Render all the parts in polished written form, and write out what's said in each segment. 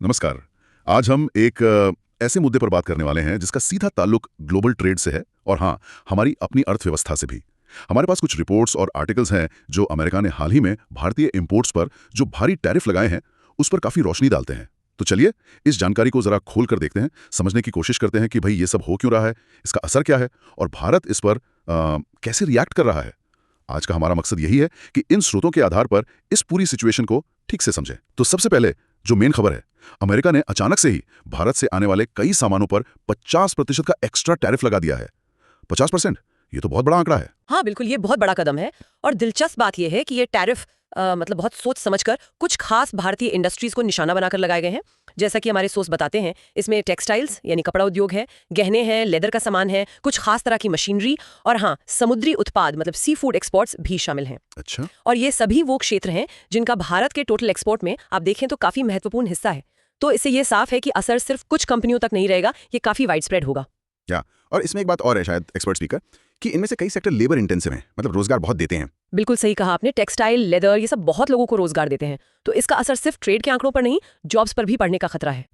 नमस्कार। आज हम एक ऐसे मुद्दे पर बात करने वाले हैं जिसका सीधा ताल्लुक ग्लोबल ट्रेड से है और हाँ, हमारी अपनी अर्थव्यवस्था से भी। हमारे पास कुछ रिपोर्ट्स और आर्टिकल्स हैं जो अमेरिका ने हाल ही में भारतीय इंपोर्ट्स पर जो भारी टैरिफ लगाए हैं, उस पर काफ़ी रोशनी डालते हैं। तो चलिए, इस जानकारी को ज़रा खोल कर देखते हैं, समझने की कोशिश करते हैं कि भाई ये सब हो क्यों रहा है, इसका असर क्या है और भारत इस पर कैसे रिएक्ट कर रहा है। आज का हमारा मकसद यही है कि इन स्रोतों के आधार पर इस पूरी सिचुएशन को ठीक से समझें। तो सबसे पहले जो मेन खबर है, अमेरिका ने अचानक से ही भारत से आने वाले कई सामानों पर 50% का एक्स्ट्रा टैरिफ लगा दिया है। 50%? ये तो बहुत बड़ा आंकड़ा है। हाँ बिल्कुल, ये बहुत बड़ा कदम है। और दिलचस्प बात यह है कि ये टैरिफ मतलब बहुत सोच समझकर कुछ खास भारतीय इंडस्ट्रीज को निशाना बनाकर लगाए गए हैं। जैसा कि हमारे सोर्स बताते हैं, इसमें टेक्सटाइल्स यानी कपड़ा उद्योग है, गहने हैं, लेदर का सामान है, कुछ खास तरह की मशीनरी और हाँ, समुद्री उत्पाद मतलब सी फूड एक्सपोर्ट्स भी शामिल हैं। अच्छा। और ये सभी वो क्षेत्र हैं जिनका भारत के टोटल एक्सपोर्ट में आप देखें तो काफी महत्वपूर्ण हिस्सा है। तो इससे ये साफ है कि असर सिर्फ कुछ कंपनियों तक नहीं रहेगा, ये काफी वाइड स्प्रेड होगा। क्या और इसमें एक बात और है शायद एक्सपर्ट स्पीकर कि इनमें से कई सेक्टर लेबर इंटेंसिव हैं, मतलब रोजगार बहुत देते हैं। बिल्कुल सही कहा आपने। टेक्सटाइल, लेदर, ये सब बहुत लोगों को रोजगार देते हैं। तो इसका असर सिर्फ ट्रेड के आंकड़ों पर नहीं, जॉब्स पर भी पड़ने का खतरा है।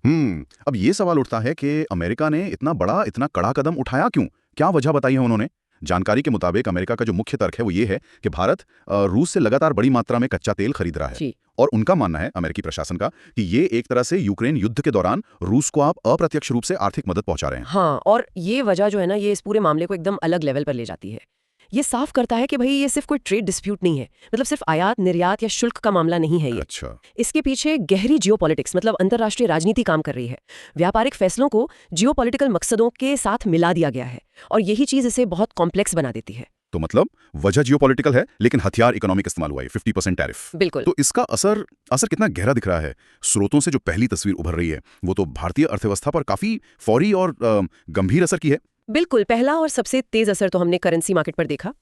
अब ये सवाल उठता है कि अमेरिका ने इतना बड़ा इतना कड़ा कदम उठाया क्यों? क्या वजह बताई है उन्होंने? जानकारी के मुताबिक अमेरिका का जो मुख्य तर्क है वो ये है कि भारत रूस से लगातार बड़ी मात्रा में कच्चा तेल खरीद रहा है जी। और उनका मानना है अमेरिकी प्रशासन का कि ये एक तरह से यूक्रेन युद्ध के दौरान रूस को आप अप्रत्यक्ष रूप से आर्थिक मदद पहुंचा रहे हैं। हाँ, और ये वजह जो है ना, ये इस पूरे मामले को एकदम अलग लेवल पर ले जाती है। ये साफ करता है कि भाई ये सिर्फ कोई ट्रेड डिस्प्यूट नहीं है, मतलब सिर्फ आयात निर्यात या शुल्क का मामला नहीं है ये। अच्छा। इसके पीछे गहरी जियोपॉलिटिक्स मतलब अंतर्राष्ट्रीय राजनीति काम कर रही है। व्यापारिक फैसलों को जियोपॉलिटिकल मकसदों के साथ मिला दिया गया है और यही चीज इसे बहुत कॉम्प्लेक्स बना देती है। तो मतलब वजह जियोपॉलिटिकल है लेकिन हथियार इकोनॉमिक इस्तेमाल हुआ है, 50% टैरिफ। बिल्कुल। तो इसका असर कितना गहरा दिख रहा है? स्रोतों से जो पहली तस्वीर उभर रही है वो तो भारतीय अर्थव्यवस्था पर काफी फौरी और गंभीर असर की है। बिल्कुल, पहला और सबसे तेज असर तो हमने करेंसी मार्केट पर देखा।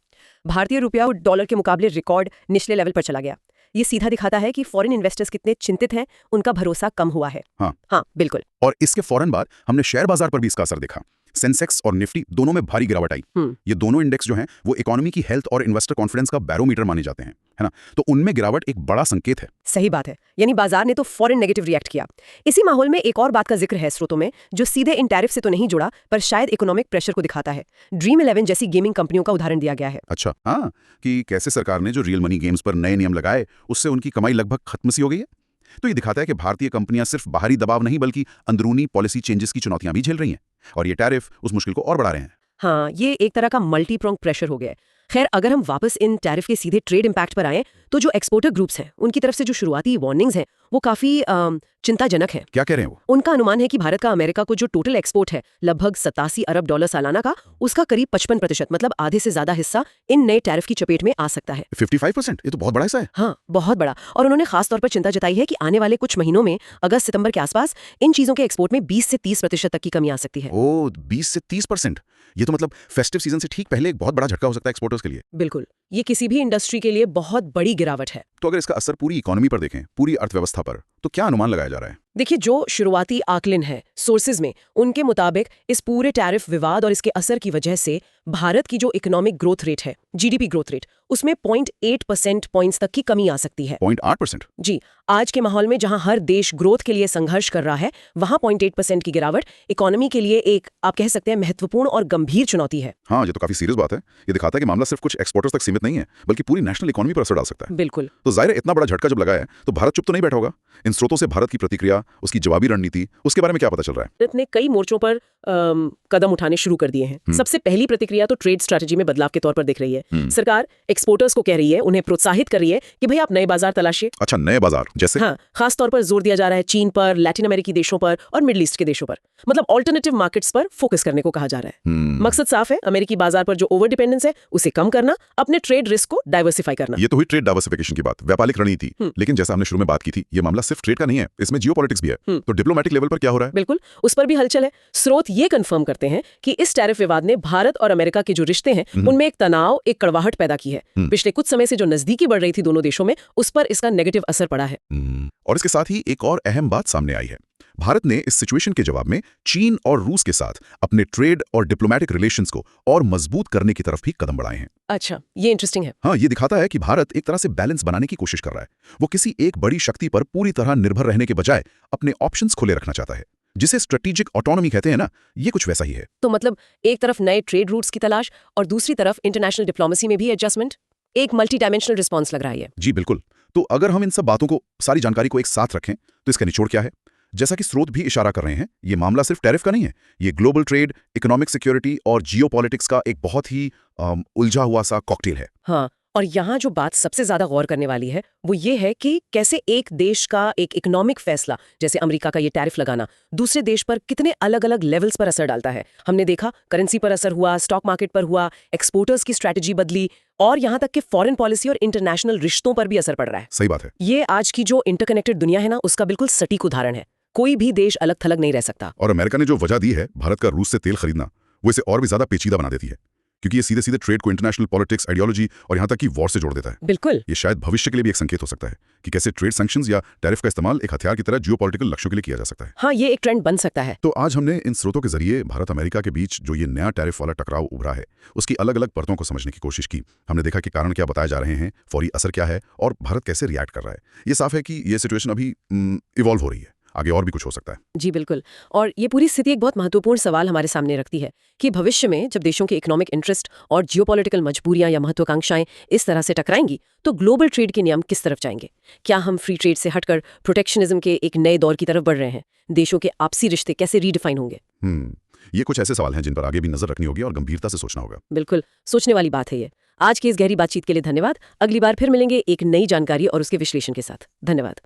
भारतीय रुपया डॉलर के मुकाबले रिकॉर्ड निचले लेवल पर चला गया। ये सीधा दिखाता है कि फॉरेन इन्वेस्टर्स कितने चिंतित हैं, उनका भरोसा कम हुआ है। हाँ बिल्कुल। और इसके फौरन बाद हमने शेयर बाजार पर भी इसका असर देखा। सेंसेक्स और निफ्टी दोनों में भारी गिरावट आई। ये दोनों इंडेक्स जो हैं वो इकोनॉमी की हेल्थ और इन्वेस्टर कॉन्फिडेंस का बैरोमीटर माने जाते हैं, है ना? तो उनमें गिरावट एक बड़ा संकेत है। सही बात है, यानी बाजार ने तो फॉरेन नेगेटिव रिएक्ट किया। इसी माहौल में एक और बात का जिक्र है स्रोतों में, जो सीधे इन टैरिफ से तो नहीं जुड़ा पर शायद इकोनॉमिक प्रेशर को दिखाता है। ड्रीम 11 जैसी गेमिंग कंपनियों का उदाहरण दिया गया है। अच्छा, हाँ, कि कैसे सरकार ने जो रियल मनी गेम्स पर नए नियम लगाए उससे उनकी कमाई लगभग खत्म सी हो गई है। तो ये दिखाता है कि भारतीय कंपनियां सिर्फ बाहरी दबाव नहीं बल्कि अंदरूनी पॉलिसी चेंजेस की चुनौतियां भी झेल रही हैं और ये टैरिफ उस मुश्किल को और बढ़ा रहे हैं। हाँ, ये एक तरह का मल्टी प्रोंग प्रेशर हो गया है। खैर, अगर हम वापस इन टैरिफ के सीधे ट्रेड इम्पैक्ट पर आए तो जो एक्सपोर्टर ग्रुप्स हैं उनकी तरफ से जो शुरुआती वार्निंग्स हैं वो काफी चिंताजनक है। क्या कह रहे हैं वो? उनका अनुमान है कि भारत का अमेरिका को जो टोटल एक्सपोर्ट है लगभग 87 अरब डॉलर सालाना का, उसका करीब 55% मतलब आधे से ज्यादा हिस्सा इन नए टैरिफ की चपेट में आ सकता है। 55%? ये तो बहुत बड़ा हिस्सा है। हाँ, बहुत बड़ा। और उन्होंने खास तौर पर चिंता जताई है कि आने वाले कुछ महीनों में अगस्त सितंबर के आसपास इन चीजों के एक्सपोर्ट में 20 से 30% तक की कमी आ सकती है। ओ, 20 से 30%? ये तो मतलब फेस्टिव सीजन से ठीक पहले एक बहुत बड़ा झटका हो सकता है एक्सपोर्टर्स के लिए। बिल्कुल, ये किसी भी इंडस्ट्री के लिए बहुत बड़ी गिरावट है। तो अगर इसका असर पूरी इकोनॉमी पर देखें, पूरी अर्थव्यवस्था पर, तो क्या अनुमान लगाया जा रहा है? देखिए, जो शुरुआती आकलन है सोर्सेज में, उनके मुताबिक इस पूरे टैरिफ विवाद और इसके असर की वजह से भारत की जो इकोनॉमिक ग्रोथ रेट है, जीडीपी ग्रोथ रेट, उसमें 0.8% पॉइंट्स तक की कमी आ सकती है। 0.8%? जी, आज के माहौल में जहां हर देश ग्रोथ के लिए संघर्ष कर रहा है, वहां 0.8% की गिरावट इकोनॉमी के लिए एक, आप कह सकते हैं, महत्वपूर्ण और गंभीर चुनौती है। हाँ, ये तो काफी सीरियस बात है। ये दिखाता है कि मामला सिर्फ कुछ एक्सपोर्टर्स तक सीमित नहीं है बल्कि पूरी नेशनल इकोनॉमी पर असर डाल सकता है। बिल्कुल। तो जाहिर है, इतना बड़ा झटका जब लगा है तो भारत चुप तो नहीं बैठा होगा। इन स्रोतों से भारत की प्रतिक्रिया, उसकी जवाबी रणनीति, उसके बारे में क्या पता चल रहा है? भारत ने कई मोर्चों पर कदम उठाने शुरू कर दिए हैं। सबसे पहली प्रतिक्रिया तो ट्रेड स्ट्रैटेजी में बदलाव के तौर पर दिख रही है। सरकार एक्सपोर्टर्स को कह रही है, उन्हें प्रोत्साहित कर रही है कि भाई आप नए बाजार तलाशिए। अच्छा, नए बाजार जैसे? हाँ, खास तौर पर जोर दिया जा रहा है चीन पर, लैटिन अमेरिकी देशों पर और मिडिल ईस्ट के देशों पर, मतलब ऑल्टरनेटिव मार्केट्स पर फोकस करने को कहा जा रहा है। मकसद साफ है, अमेरिकी बाजार पर जो ओवर डिपेंडेंस है उसे कम करना, अपने ट्रेड रिस्क को डाइवर्सिफाई करना। ये तो हुई ट्रेड डाइवर्सिफिकेशन की बात, व्यापारिक रणनीति। लेकिन जैसा हमने शुरू में बात की थी, ये मामला सिर्फ ट्रेड का नहीं है, इसमें जियोपॉलिटिक्स भी है। तो डिप्लोमेटिक लेवल पर क्या हो रहा है? बिल्कुल, उस पर भी हलचल है। स्रोत ये कंफर्म करते हैं कि इस टैरिफ विवाद ने भारत और अमेरिका के जो रिश्ते हैं उनमें एक तनाव, एक कड़वाहट पैदा की है। पिछले कुछ समय से जो नजदीकी बढ़ रही थी दोनों देशों में, उस पर इसका नेगेटिव असर पड़ा है। और इसके साथ ही एक और अहम बात सामने आई है। भारत ने इस सिचुएशन के जवाब में चीन और रूस के साथ अपने ट्रेड और डिप्लोमेटिक रिलेशंस को और मजबूत करने की तरफ भी कदम बढ़ाए हैं। अच्छा, ये इंटरेस्टिंग है। हाँ, ये दिखाता है कि भारत एक तरह से बैलेंस बनाने की कोशिश कर रहा है। वो किसी एक बड़ी शक्ति पर पूरी तरह निर्भर रहने के बजाय अपने ऑप्शंस खुले रखना चाहता है, जिसे स्ट्रेटेजिक ऑटोनॉमी कहते हैं ना, ये कुछ वैसा ही है। तो मतलब एक तरफ नए ट्रेड रूट्स की तलाश और दूसरी तरफ इंटरनेशनल डिप्लोमेसी में भी एडजस्टमेंट, एक मल्टी डायमेंशनल रिस्पॉन्स लग रहा है ये। जी बिल्कुल। तो अगर हम इन सब बातों को, सारी जानकारी को एक साथ रखें, तो इसका निचोड़ क्या है? जैसा कि स्रोत भी इशारा कर रहे हैं, ये मामला सिर्फ टैरिफ का नहीं है। ये ग्लोबल ट्रेड, इकोनॉमिक सिक्योरिटी और जियोपॉलिटिक्स का एक बहुत ही उलझा हुआ सा कॉकटेल है। हाँ, और यहाँ जो बात सबसे ज्यादा गौर करने वाली है वो ये है कि कैसे एक देश का एक इकोनॉमिक फैसला, जैसे अमेरिका का ये टैरिफ लगाना, दूसरे देश पर कितने अलग अलग लेवल्स पर असर डालता है। हमने देखा करेंसी पर असर हुआ, स्टॉक मार्केट पर हुआ, एक्सपोर्टर्स की स्ट्रैटेजी बदली, और यहाँ तक कि फॉरेन पॉलिसी और इंटरनेशनल रिश्तों पर भी असर पड़ रहा है। सही बात है। ये आज की जो इंटरकनेक्टेड दुनिया है ना, उसका बिल्कुल सटीक उदाहरण है। कोई भी देश अलग थलग नहीं रह सकता। और अमेरिका ने जो वजह दी है भारत का रूस से तेल खरीदना, वो इसे और भी ज्यादा पेचीदा बना देती है, क्योंकि ये सीधे सीधे ट्रेड को इंटरनेशनल पॉलिटिक्स, आइडियोलॉजी और यहाँ तक कि वॉर से जोड़ देता है। बिल्कुल। ये शायद भविष्य के लिए भी एक संकेत हो सकता है कि कैसे ट्रेड सैंक्शंस या टैरिफ का इस्तेमाल एक हथियार की तरह जियोपॉलिटिकल लक्ष्यों के लिए किया जा सकता है। हाँ, ये एक ट्रेंड बन सकता है। तो आज हमने इन स्रोतों के जरिए भारत अमेरिका के बीच जो ये नया टैरिफ वाला टकराव उभरा है, उसकी अलग अलग परतों को समझने की कोशिश की। हमने देखा कि कारण क्या बताए जा रहे हैं, फौरी असर क्या है और भारत कैसे रिएक्ट कर रहा है। ये साफ है कि ये सिचुएशन अभी इवॉल्व हो रही है, आगे और भी कुछ हो सकता है। जी बिल्कुल। और ये पूरी स्थिति एक बहुत महत्वपूर्ण सवाल हमारे सामने रखती है कि भविष्य में जब देशों के इकोनॉमिक इंटरेस्ट और जियोपॉलिटिकल मजबूरियां या महत्वाकांक्षाएं इस तरह से टकराएंगी, तो ग्लोबल ट्रेड के नियम किस तरफ जाएंगे? क्या हम फ्री ट्रेड से हटकर प्रोटेक्शनिज्म के एक नए दौर की तरफ बढ़ रहे हैं? देशों के आपसी रिश्ते कैसे रीडिफाइन होंगे? ये कुछ ऐसे सवाल हैं जिन पर आगे भी नजर रखनी होगी और गंभीरता से सोचना होगा। बिल्कुल, सोचने वाली बात है ये। आज की इस गहरी बातचीत के लिए धन्यवाद। अगली बार फिर मिलेंगे एक नई जानकारी और उसके विश्लेषण के साथ। धन्यवाद।